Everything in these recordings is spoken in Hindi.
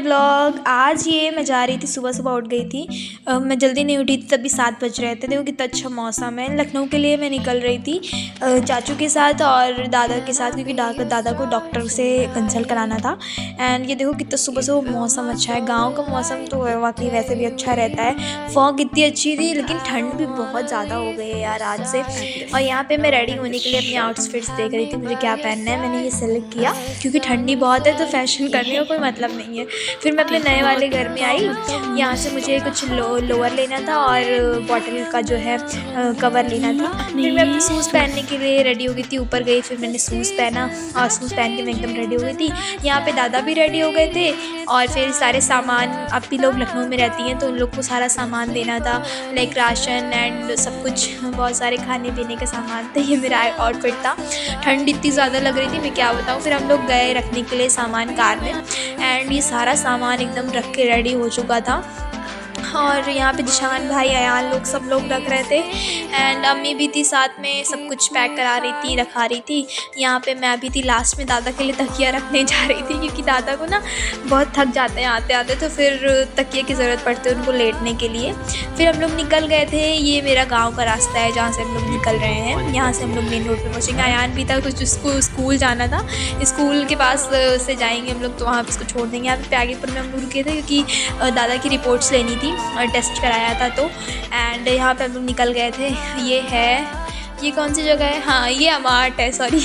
व्लॉग। आज ये मैं जा रही थी, सुबह उठ गई थी। मैं जल्दी नहीं उठी थी, तभी 7 बज रहे थे। देखो कितना अच्छा मौसम है। लखनऊ के लिए मैं निकल रही थी चाचू के साथ और दादा के साथ, क्योंकि दादा को डॉक्टर से कंसल्ट कराना था। एंड ये देखो कितना सुबह मौसम अच्छा है। गाँव का मौसम तो वाकई वैसे भी अच्छा रहता है। फॉग इतनी अच्छी थी, लेकिन ठंड भी बहुत ज़्यादा हो गई है यार आज से। और यहाँ पे मैं रेडी होने के लिए अपने आउटफिट्स देख रही थी, मुझे क्या पहनना है। मैंने ये सेलेक्ट किया क्योंकि ठंडी बहुत है, तो फैशन करने का कोई मतलब नहीं है। फिर मैं अपने नए वाले घर में आई। यहाँ से मुझे कुछ लोअर लेना था और बॉटल का जो है कवर लेना था। फिर मैं अपने शूज़ पहनने के लिए रेडी हो गई थी, ऊपर गई। फिर मैंने शूज़ पहना और शूज़ पहन के मैं एकदम रेडी हो गई थी। यहाँ पे दादा भी रेडी हो गए थे। और फिर सारे सामान, अब भी लोग लखनऊ में रहती हैं तो उन लोग को सारा सामान देना था, लाइक राशन एंड सब कुछ, बहुत सारे खाने पीने के सामान थे। ये मेरा आउटफिट था। ठंड इतनी ज़्यादा लग रही थी, मैं क्या बताऊँ। फिर हम लोग गए रखने के लिए सामान कार में, एंड ये सारा सामान एकदम रख के रेडी हो चुका था। और यहाँ पे जिशान भाई, अयान लोग, सब लोग रख रहे थे। एंड अम्मी भी थी साथ में, सब कुछ पैक करा रही थी, रखा रही थी। यहाँ पे मैं भी थी लास्ट में, दादा के लिए तकिया रखने जा रही थी, क्योंकि दादा को ना बहुत थक जाते हैं आते आते, तो फिर तकिए की ज़रूरत पड़ती है उनको लेटने के लिए। फिर हम लोग निकल गए थे। ये मेरा गाँव का रास्ता है जहाँ से हम लोग निकल रहे हैं। यहाँ से हम लोग मेन रोड पर पहुँचेंगे। अयान भी था, कुछ उसको स्कूल जाना था, स्कूल के पास से जाएंगे हम लोग, तो वहाँ पर उसको छोड़ देंगे। यहाँ पे आगेपुर में हम लोग रुके थे, क्योंकि दादा की रिपोर्ट्स लेनी थी और टेस्ट कराया था तो। एंड यहाँ पे हम लोग निकल गए थे। ये कौन सी जगह है? हाँ, ये अमाहट है, सॉरी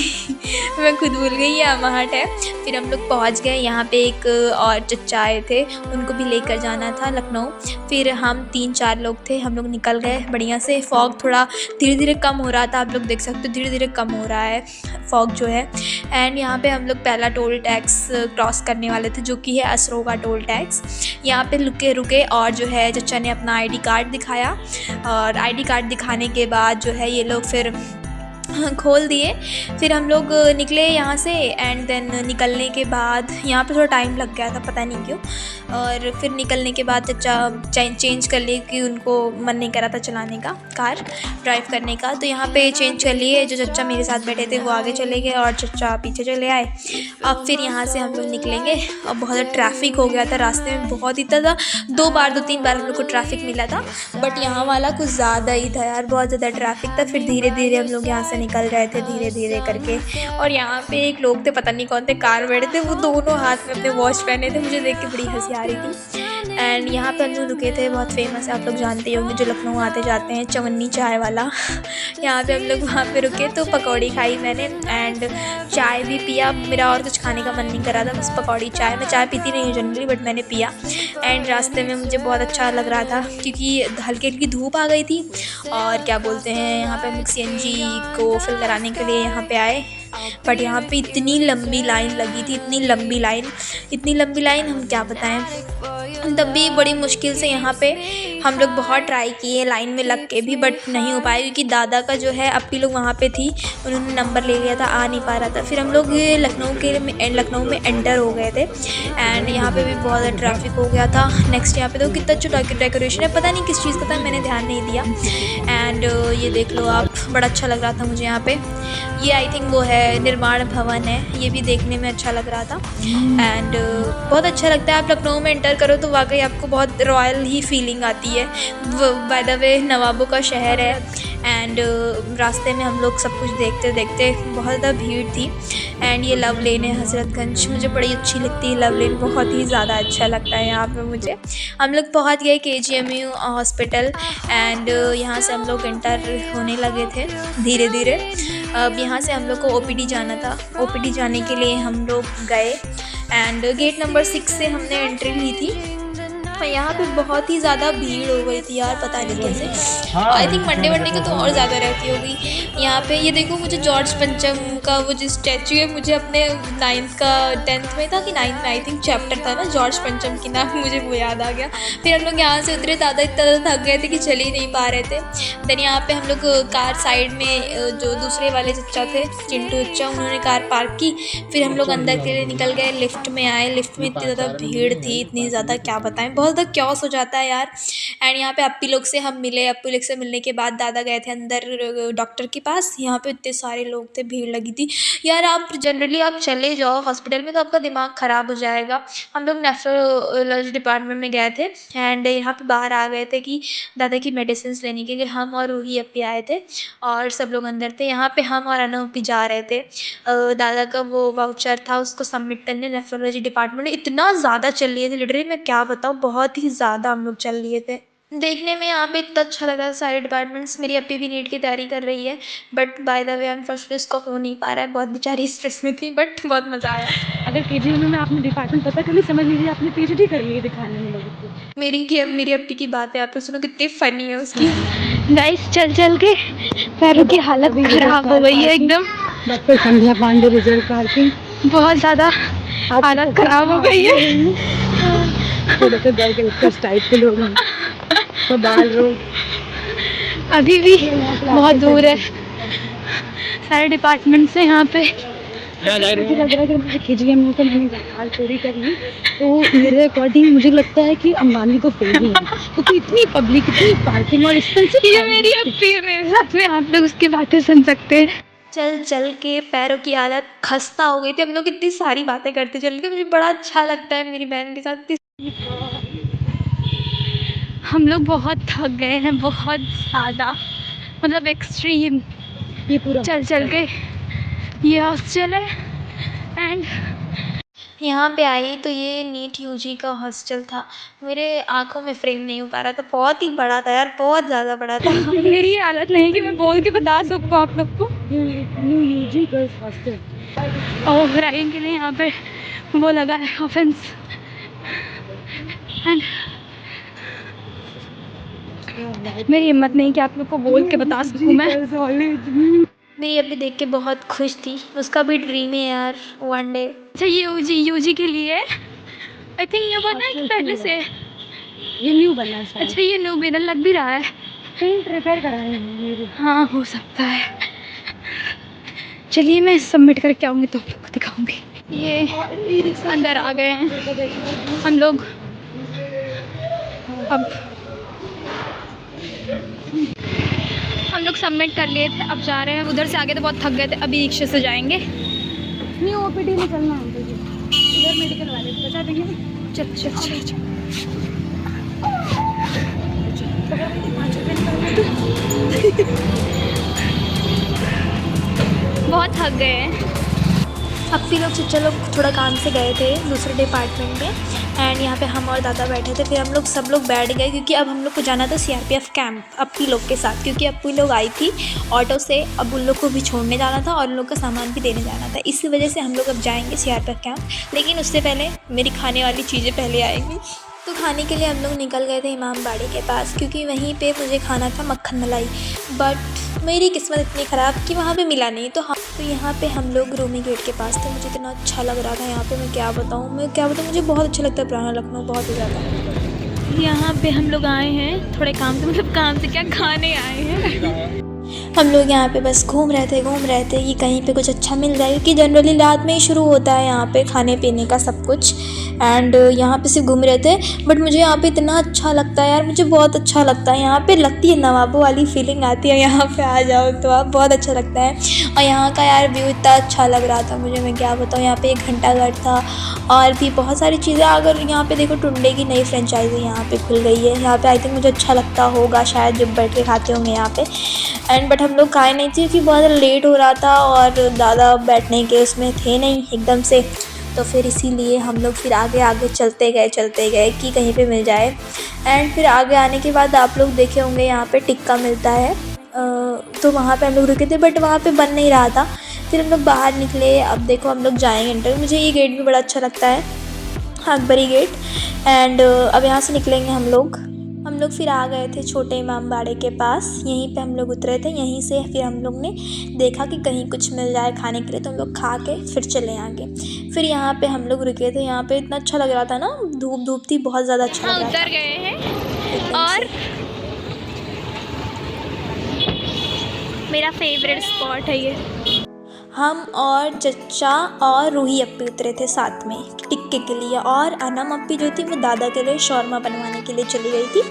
मैं खुद भूल गई, ये अमाहट है। फिर हम लोग पहुँच गए। यहाँ पे एक और चचा आए थे, उनको भी लेकर जाना था लखनऊ। फिर हम 3-4 लोग थे, हम लोग निकल गए बढ़िया से। फॉग थोड़ा धीरे धीरे कम हो रहा था, आप लोग देख सकते हो, धीरे धीरे कम हो रहा है फॉग जो है। एंड यहाँ पे हम लोग पहला टोल टैक्स क्रॉस करने वाले थे, जो कि है असरो का टोल टैक्स। यहाँ पे रुके और जो है चचा ने अपना आईडी कार्ड दिखाया, और आईडी कार्ड दिखाने के बाद जो है ये लोग फिर खोल दिए। फिर हम लोग निकले यहाँ से। एंड देन निकलने के बाद यहाँ पे थोड़ा टाइम लग गया था, पता नहीं क्यों। और फिर निकलने के बाद चचा चेंज कर लिए, कि उनको मन नहीं करा था चलाने का, कार ड्राइव करने का। तो यहाँ पे चेंज कर लिए। जो चचा मेरे साथ बैठे थे वो आगे चले गए और चचा पीछे चले आए। अब फिर यहाँ से हम लोग निकलेंगे। अब बहुत ट्रैफिक हो गया था रास्ते में, बहुत ही था। 2-3 बार हम लोग को ट्रैफिक मिला था, बट यहाँ वाला कुछ ज़्यादा ही था यार, बहुत ज़्यादा ट्रैफिक था। फिर धीरे धीरे हम लोग यहाँ से निकल रहे थे, धीरे धीरे करके। और यहाँ पे एक लोग थे, पता नहीं कौन थे, कार बैठे थे, वो दोनों हाथ में अपने वॉच पहने थे। मुझे देख के बड़ी हंसी आ रही थी। एंड यहाँ पे हम लोग रुके थे, बहुत फेमस है, आप लोग जानते ही होंगे जो लखनऊ आते जाते हैं, चवन्नी चाय वाला। यहाँ पे हम लोग वहाँ पे रुके, तो पकौड़ी खाई मैंने एंड चाय भी पिया। मेरा और कुछ खाने का मन नहीं कर रहा था, बस पकौड़ी चाय। मैं चाय पीती नहीं हूँ जनरली, बट मैंने पिया। एंड रास्ते में मुझे बहुत अच्छा लग रहा था, क्योंकि हल्की हल्की धूप आ गई थी। और क्या बोलते हैं, यहाँ पे हम लोग CNG को फिल कराने के लिए यहाँ पे आए, बट यहाँ पे इतनी लंबी लाइन लगी थी, इतनी लंबी लाइन, हम क्या बताएं। तब भी बड़ी मुश्किल से यहाँ पे हम लोग बहुत ट्राई किए लाइन में लग के भी, बट नहीं हो पाया, क्योंकि दादा का जो है अपी लोग वहाँ पे थी, उन्होंने नंबर ले लिया था, आ नहीं पा रहा था। फिर हम लोग लखनऊ में एंटर हो गए थे। एंड यहाँ पे भी बहुत ज़्यादा ट्रैफिक हो गया था। नेक्स्ट यहाँ पे तो कितना अच्छा डेकोरेशन है, पता नहीं किस चीज़ का था, मैंने ध्यान नहीं दिया। एंड ये देख लो आप, बड़ा अच्छा लग रहा था मुझे यहाँ पे। ये आई थिंक वो है निर्माण भवन है, ये भी देखने में अच्छा लग रहा था। एंड बहुत अच्छा लगता है, आप लखनऊ में एंटर करो तो वाकई आपको बहुत रॉयल ही फीलिंग आती है। बाय द वे नवाबों का शहर है। एंड रास्ते में हम लोग सब कुछ देखते देखते, बहुत ज़्यादा भीड़ थी। एंड ये लव लेन है हज़रतगंज, मुझे बड़ी अच्छी लगती है लव लेन, बहुत ही ज़्यादा अच्छा लगता है यहाँ पे मुझे। हम लोग पहुँच गए KGMU हॉस्पिटल। एंड यहाँ से हम लोग एंटर होने लगे थे धीरे धीरे। अब यहाँ से हम लोग को OPD जाना था, OPD जाने के लिए हम लोग गए। एंड गेट नंबर 6 से हमने एंट्री ली थी। यहाँ पे बहुत ही ज़्यादा भीड़ हो गई थी यार, पता नहीं कैसे। आई थिंक मंडे को तो और ज़्यादा रहती होगी। यहाँ पे ये देखो, मुझे जॉर्ज पंचम का वो जो स्टैचू है, मुझे अपने 10th में था कि 9th में, आई थिंक चैप्टर था ना जॉर्ज पंचम की नाम, मुझे वो याद आ गया। फिर हम लोग यहाँ से उतरे, दादा इतना ज़्यादा थक गए थे कि चल ही नहीं पा रहे थे। देन यहाँ पे हम लोग कार साइड में, जो दूसरे वाले चचा थे, चिंटू चचा, उन्होंने कार पार्क की। फिर हम लोग अंदर के लिए निकल गए, लिफ्ट में आए। लिफ्ट में इतनी ज़्यादा भीड़ थी, इतनी ज़्यादा क्या बताएं, बहुत ज़्यादा क्योस हो जाता है यार। एंड यहाँ पे अप्पी लोग से हम मिले, अप्पी लोग से मिलने के बाद दादा गए थे अंदर डॉक्टर के पास। यहाँ पे इतने सारे लोग थे, भीड़ लगी थी यार। आप जनरली आप चले जाओ हॉस्पिटल में तो आपका दिमाग ख़राब हो जाएगा। हम लोग नेफ्रोलॉजी डिपार्टमेंट में गए थे एंड यहाँ पे बाहर आ गए थे कि दादा की मेडिसिन लेने के लिए। हम और रूही अप्पी आए थे और सब लोग अंदर थे। यहाँ पे हम और अनु अप्पी जा रहे थे दादा का वो वाउचर था उसको सबमिट करने नेफ्रोलॉजी डिपार्टमेंट में। इतना ज़्यादा चल लिए थे लिटरली, मैं क्या बताऊँ, बहुत ही ज़्यादा हम लोग चल लिए थे। देखने में यहाँ पे इतना अच्छा लगा सारे डिपार्टमेंट्स। मेरी अप्पी भी नीट की तैयारी कर रही है but by the way unfortunately उसको हो नहीं पा रहा है, बहुत बेचारी स्ट्रेस में थी बट बहुत मज़ा आया। अगर केजीएम में आपने डिपार्टमेंट पता कभी समझ लीजिए आपने पीएचडी कर ली है दिखाने में लोगों को। मेरी अप्पी की बात है, आप तो सुनो कितनी फ़नी है उसकी। गाइस चल चल के पैरों की हालत ख़राब हो गई है एकदम। डॉक्टर संध्या पांडे रिजल्ट पार्किंग बहुत ज़्यादा हालत ख़राब हो गई है। थोड़ा सा दर्द इस टाइप के लोग हैं तो बाल रोग अभी भी बहुत दूर है सारे डिपार्टमेंट से यहाँ पे। मुझे लग रहा है कि मुझे केजीएम में तो मैंने बाल चोरी कर ली तो मेरे अकॉर्डिंग मुझे लगता है कि अंबानी को फेल ही है क्योंकि इतनी पब्लिक इतनी पार्किंग और एक्सपेंसिव। ये मेरी अप्पी है, मेरे साथ में आप लोग उसकी बातें सुन सकते हैं। चल चल के पैरों की हालत खस्ता हो गई थी। हम लोग इतनी सारी बातें करते चल के, मुझे बड़ा अच्छा लगता है मेरी बहन के साथ। हम लोग बहुत थक गए हैं, बहुत ज़्यादा, मतलब एक्सट्रीम। ये पूरा चल चल के ये हॉस्टल है एंड यहाँ पे आई तो ये नीट यूजी का हॉस्टल था। मेरे आँखों में फ्रेम नहीं हो पा रहा था, बहुत ही बड़ा था यार, बहुत ज़्यादा बड़ा था। मेरी हालत नहीं कि मैं बोल के बता सकूँ आप लोग को। न्यू यूजी गर्ल्स हॉस्टल और रैगिंग के लिए यहाँ पे वो लगा है ऑफेंस एंड मेरी हिम्मत नहीं कि आप लोग को बोल के बता सकूँ मैं। मेरी अभी देख के बहुत खुश थी, उसका भी ड्रीम है यार वन डे। अच्छा ये यूजी के लिए आई थिंक ये बना है कि पहले से ये न्यू बना है। अच्छा ये न्यू मेरा लग भी रहा है, पेंट रिपेयर कराए हैं। हाँ हो सकता है। चलिए मैं सबमिट करके आऊँगी तो आप लोग को दिखाऊँगी। ये अंदर आ गए हैं हम लोग। अब हम लोग सबमिट कर लिए थे, अब जा रहे हैं उधर से। आगे तो बहुत थक गए थे, अभी रिक्शे से जाएंगे। न्यू ओपीडी में चलना है इधर मेडिकल वाले बता देंगे। चल चल चल चल। बहुत थक गए हैं। अप्पी लोग चलो थोड़ा काम से गए थे दूसरे डिपार्टमेंट में एंड यहाँ पे हम और दादा बैठे थे। फिर हम लोग सब लोग बैठ गए क्योंकि अब हम लोग को जाना था सीआरपीएफ कैंप अप्पी लोग के साथ, क्योंकि अप्पी लोग आई थी ऑटो से। अब उन लोग को भी छोड़ने जाना था और उन लोग का सामान भी देने जाना था, इसी वजह से हम लोग अब जाएंगे सीआरपीएफ कैंप। लेकिन उससे पहले मेरी खाने वाली चीज़ें पहले आएंगी। तो खाने के लिए हम लोग निकल गए थे इमामबाड़ी के पास क्योंकि वहीं पे मुझे खाना था मक्खन मलाई, बट मेरी किस्मत इतनी ख़राब कि वहाँ पे मिला नहीं। तो यहाँ पे हम लोग रूमी गेट के पास थे। मुझे इतना अच्छा लग रहा था यहाँ पे, मैं क्या बताऊँ मुझे बहुत अच्छा लगता है पुराना लखनऊ, बहुत ही ज़्यादा। यहाँ पे हम लोग आए हैं थोड़े काम से, मतलब काम से क्या, खाने आए हैं। हम लोग यहाँ पे बस घूम रहे थे कि कहीं पे कुछ अच्छा मिल जाए, क्योंकि जनरली रात में ही शुरू होता है यहाँ पे खाने पीने का सब कुछ। एंड यहाँ पे सिर्फ घूम रहे थे बट मुझे यहाँ पे इतना अच्छा लगता है यार, मुझे बहुत अच्छा लगता है यहाँ पे। लगती है नवाबों वाली फीलिंग आती है यहाँ पे आ जाओ तो आप, बहुत अच्छा लगता है। और यहाँ का यार व्यू इतना अच्छा लग रहा था मुझे, मैं क्या बताऊँ। यहाँ पे एक घंटाघर था और भी बहुत सारी चीज़ें। अगर यहाँ पे देखो टुंडे की नई फ्रेंचाइजी यहाँ पे खुल गई है, यहाँ पे आई थिंक मुझे अच्छा लगता होगा शायद, जब बैठ के खाते होंगे यहाँ पे। एंड बट हम लोग खाए नहीं थे क्योंकि बहुत लेट हो रहा था और ज़्यादा बैठने के उसमें थे नहीं एकदम से, तो फिर इसीलिए हम लोग फिर आगे चलते गए कि कहीं पे मिल जाए। एंड फिर आगे आने के बाद आप लोग देखे होंगे यहाँ पे टिक्का मिलता है, तो वहाँ पे हम लोग रुके थे बट वहाँ पे बन नहीं रहा था। फिर हम लोग बाहर निकले, अब देखो हम लोग जाएंगे इंटर। मुझे ये गेट भी बड़ा अच्छा लगता है, अकबरी गेट। एंड अब यहाँ से निकलेंगे हम लोग फिर आ गए थे छोटे इमामबाड़े के पास, यहीं पे हम लोग उतरे थे। यहीं से फिर हम लोग ने देखा कि कहीं कुछ मिल जाए खाने के लिए, तो हम लोग खा के फिर चले आगे। फिर यहाँ पे हम लोग रुके थे, यहाँ पे इतना अच्छा लग रहा था ना, धूप थी, बहुत ज़्यादा अच्छा लग रहा था। उतर गए हैं और मेरा फेवरेट स्पॉट है ये। हम और चचा और रूही अप्पी उतरे थे साथ में टिक्के के लिए, और अनम अप्पी जो थी वो दादा के लिए शौरमा बनवाने के लिए चली गई थी।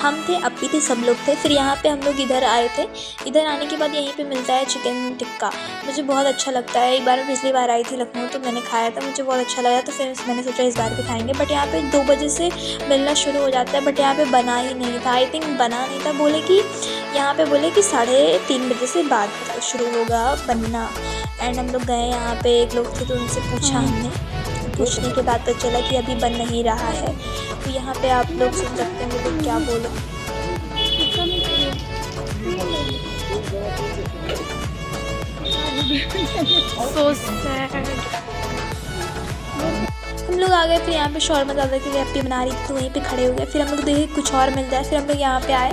हम थे, अप्पी थे, सब लोग थे। फिर यहाँ पे हम लोग इधर आए थे। इधर आने के बाद यहीं पे मिलता है चिकन टिक्का, मुझे बहुत अच्छा लगता है। एक बार मैं पिछली बार आई थी लखनऊ तो मैंने खाया था, मुझे बहुत अच्छा लगा, तो फिर मैंने सोचा इस बार भी खाएँगे। बट यहाँ पर 2 बजे से मिलना शुरू हो जाता है, बट यहाँ पर बना ही नहीं था। आई थिंक बना नहीं था, बोले कि यहाँ पे बोले कि 3:30 बजे से बाद शुरू होगा बनना। एंड हम लोग गए, यहाँ पे एक लोग थे तो उनसे पूछा हमने, पूछने के बाद पता चला कि अभी बन नहीं रहा है। तो यहाँ पे आप लोग सुन सकते हैं वो लोग क्या बोले। So sad। हम लोग आ गए, फिर यहाँ पे शौरमा दादा के लिए अप्पी बना रही थी तो वहीं पे खड़े हो गए। फिर हम लोग देखे कुछ और मिल जाए, फिर हम लोग यहाँ पे आए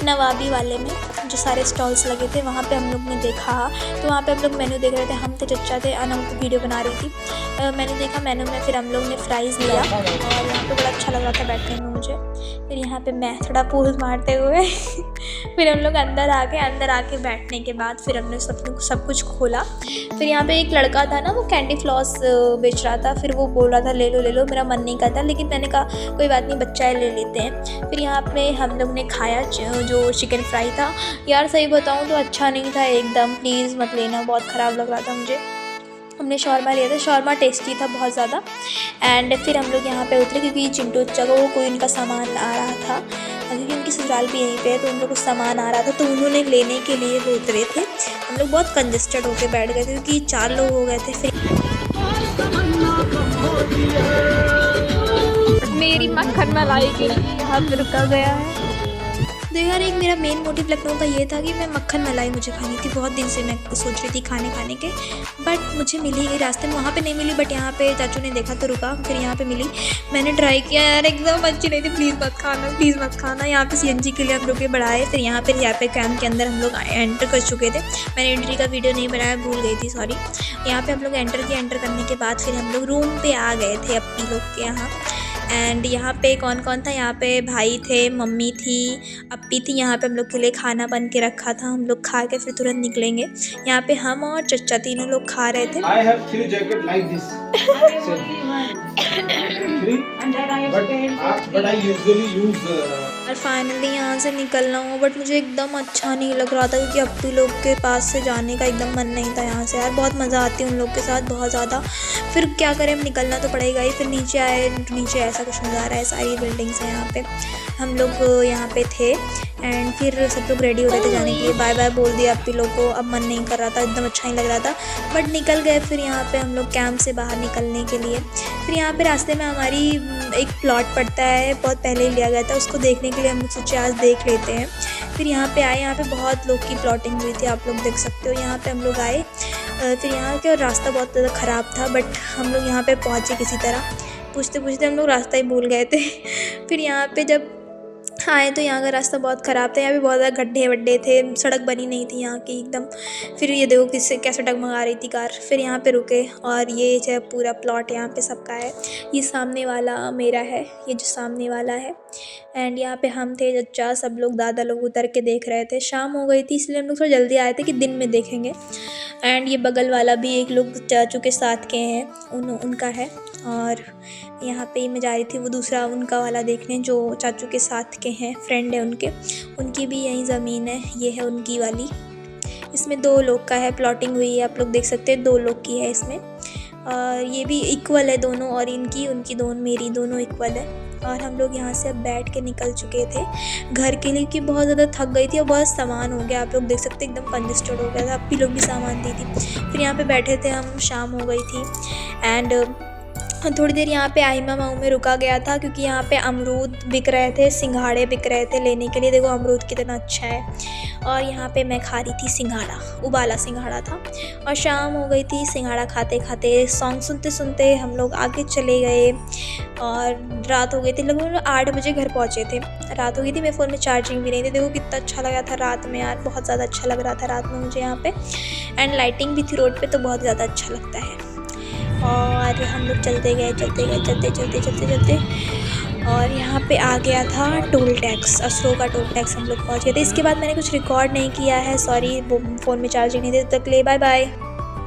नवाबी वाले में, जो सारे स्टॉल्स लगे थे वहाँ पे हम लोग ने देखा। तो वहाँ पे हम लोग मेनू देख रहे थे, हम थे, चचा थे, अनम को वीडियो बना रही थी। मैंने देखा मेनू में, फिर हम लोग ने फ्राइज़ लिया और यहाँ पे बड़ा अच्छा लग रहा था बैठने में मुझे। फिर यहाँ पे मैं थोड़ा पोज मारते हुए फिर हम लोग अंदर आके बैठने के बाद फिर हमने सब कुछ खोला। फिर यहाँ पे एक लड़का था ना, वो कैंडी फ्लॉस बेच रहा था। फिर वो बोल रहा था ले लो, मेरा मन नहीं करता, लेकिन मैंने कहा कोई बात नहीं, बच्चा है, ले लेते हैं। फिर यहाँ पे हम लोग ने खाया जो चिकन फ्राई था। यार सही बताऊँ तो अच्छा नहीं था एकदम, प्लीज़ मत लेना, बहुत ख़राब लग रहा था मुझे। हमने शौरमा लिया था, शौरमा टेस्टी था बहुत ज़्यादा। एंड फिर हम लोग यहाँ पे उतरे क्योंकि चिंटू चचा को कोई उनका सामान आ रहा था, क्योंकि उनकी ससुराल भी यहीं पे है, तो उनको कुछ सामान आ रहा था तो उन्होंने लेने के लिए वो उतरे थे। हम लोग बहुत कंजस्टेड होकर बैठ गए थे क्योंकि 4 लोग हो गए थे। फिर मेरी मक्खन मलाई के लिए यहाँ पे रुका गया है। तो यार एक मेरा मेन मोटिव लखनऊ का ये था कि मैं मक्खन मलाई मुझे खानी थी, बहुत दिन से मैं सोच रही थी खाने के, बट मुझे मिली नहीं, रास्ते में वहाँ पे नहीं मिली, बट यहाँ पे चाचू ने देखा तो रुका, फिर यहाँ पे मिली। मैंने ट्राई किया यार, एकदम अच्छी नहीं थी, प्लीज़ मत खाना। यहाँ पे CNG के लिए हम लोग बढ़ाए। फिर यहाँ पे कैंप के अंदर हम लोग एंटर कर चुके थे। मैंने एंट्री का वीडियो नहीं बनाया, भूल गई थी, सॉरी। यहाँ पे हम लोग एंटर करने के बाद फिर हम लोग रूम पे आ गए थे अप्पी लोग के यहाँ। एंड यहाँ पे कौन कौन था, यहाँ पे भाई थे, मम्मी थी, अप्पी थी। यहाँ पे हम लोग के लिए खाना बन के रखा था, हम लोग खा के फिर तुरंत निकलेंगे। यहाँ पे हम और चचा तीनों लोग खा रहे थे। I have 3 jacket like this. 3, but I usually use और फाइनली यहाँ से निकलना हो, बट मुझे एकदम अच्छा नहीं लग रहा था क्योंकि अप्पी लोग के पास से जाने का एकदम मन नहीं था यहाँ से। यार बहुत मज़ा आती है उन लोग के साथ, बहुत ज़्यादा। फिर क्या करें, अब निकलना तो पड़ेगा ही। फिर नीचे आए, नीचे ऐसा कुछ नज़ारा है, सारी बिल्डिंग्स हैं यहाँ पे। हम लोग यहाँ पे थे एंड फिर सब लोग रेडी हो रहे थे जाने के लिए। बाय बाय बोल दिया अप्पी लोग को, अब मन नहीं कर रहा था, एकदम अच्छा नहीं लग रहा था, बट निकल गए। फिर यहाँ पे हम लोग कैंप से बाहर निकलने के लिए, फिर यहाँ पे रास्ते में हमारी एक प्लॉट पड़ता है, बहुत पहले ही लिया गया था, उसको देखने के लिए हम लोग सोचे आज देख लेते हैं। फिर यहाँ पे आए, यहाँ पे बहुत लोग की प्लॉटिंग हुई थी, आप लोग देख सकते हो। यहाँ पे हम लोग आए, फिर यहाँ के रास्ता बहुत ज़्यादा ख़राब था, बट हम लोग यहाँ पे पहुँचे किसी तरह। पूछते पूछते हम लोग रास्ता ही भूल गए थे। फिर यहाँ पे जब आए तो यहाँ का रास्ता बहुत ख़राब था, यहाँ पे बहुत ज़्यादा गड्ढे वड्ढे थे, सड़क बनी नहीं थी यहाँ की एकदम। फिर ये देखो किससे कैसे डगमगा रही थी कार। फिर यहाँ पे रुके और ये जो पूरा प्लॉट यहाँ पे सबका है। ये सामने वाला मेरा है, ये जो सामने वाला है। एंड यहाँ पे हम थे, चचा, सब लोग, दादा लोग उतर के देख रहे थे। शाम हो गई थी इसलिए हम लोग थोड़ा जल्दी आए थे कि दिन में देखेंगे। एंड ये बगल वाला भी एक लोग चाचू के साथ के हैं, उनका है। और यहाँ पे मैं जा रही थी वो दूसरा उनका वाला देखने, जो चाचू के साथ के हैं, फ्रेंड है उनकी भी यही ज़मीन है, ये है उनकी वाली। इसमें 2 लोग का है, प्लॉटिंग हुई है, आप लोग देख सकते हैं, 2 लोग की है इसमें। और ये भी इक्वल है दोनों, और उनकी दोनों, मेरी दोनों इक्वल है। और हम लोग यहाँ से अब बैठ के निकल चुके थे घर के लिए कि बहुत ज़्यादा थक गई थी और बहुत सामान हो गया, आप लोग देख सकते हैं, एकदम कंजस्टेड हो गया था। अप्पी लोग भी सामान दी थी। फिर यहाँ पे बैठे थे हम, शाम हो गई थी। एंड थोड़ी देर यहाँ पे आइमा माऊ में रुका गया था क्योंकि यहाँ पे अमरूद बिक रहे थे, सिंघाड़े बिक रहे थे लेने के लिए। देखो अमरूद कितना अच्छा है। और यहाँ पे मैं खा रही थी सिंघाड़ा, उबाला सिंघाड़ा था। और शाम हो गई थी, सिंघाड़ा खाते खाते, सॉन्ग सुनते सुनते हम लोग आगे चले गए। और रात हो गई थी, लगभग 8 बजे घर पहुँचे थे। रात हो गई थी, मेरे फ़ोन में चार्जिंग भी नहीं थी। देखो कितना अच्छा लगा था रात में यार, बहुत ज़्यादा अच्छा लग रहा था रात में मुझे यहाँ पे। एंड लाइटिंग भी थी रोड पे, तो बहुत ज़्यादा अच्छा लगता है। और हम लोग चलते गए और यहाँ पे आ गया था टोल टैक्स, असरो का टोल टैक्स। हम लोग पहुँच गए थे। इसके बाद मैंने कुछ रिकॉर्ड नहीं किया है, सॉरी, वो फ़ोन में चार्जिंग नहीं थी। तब तक ले बाय बाय।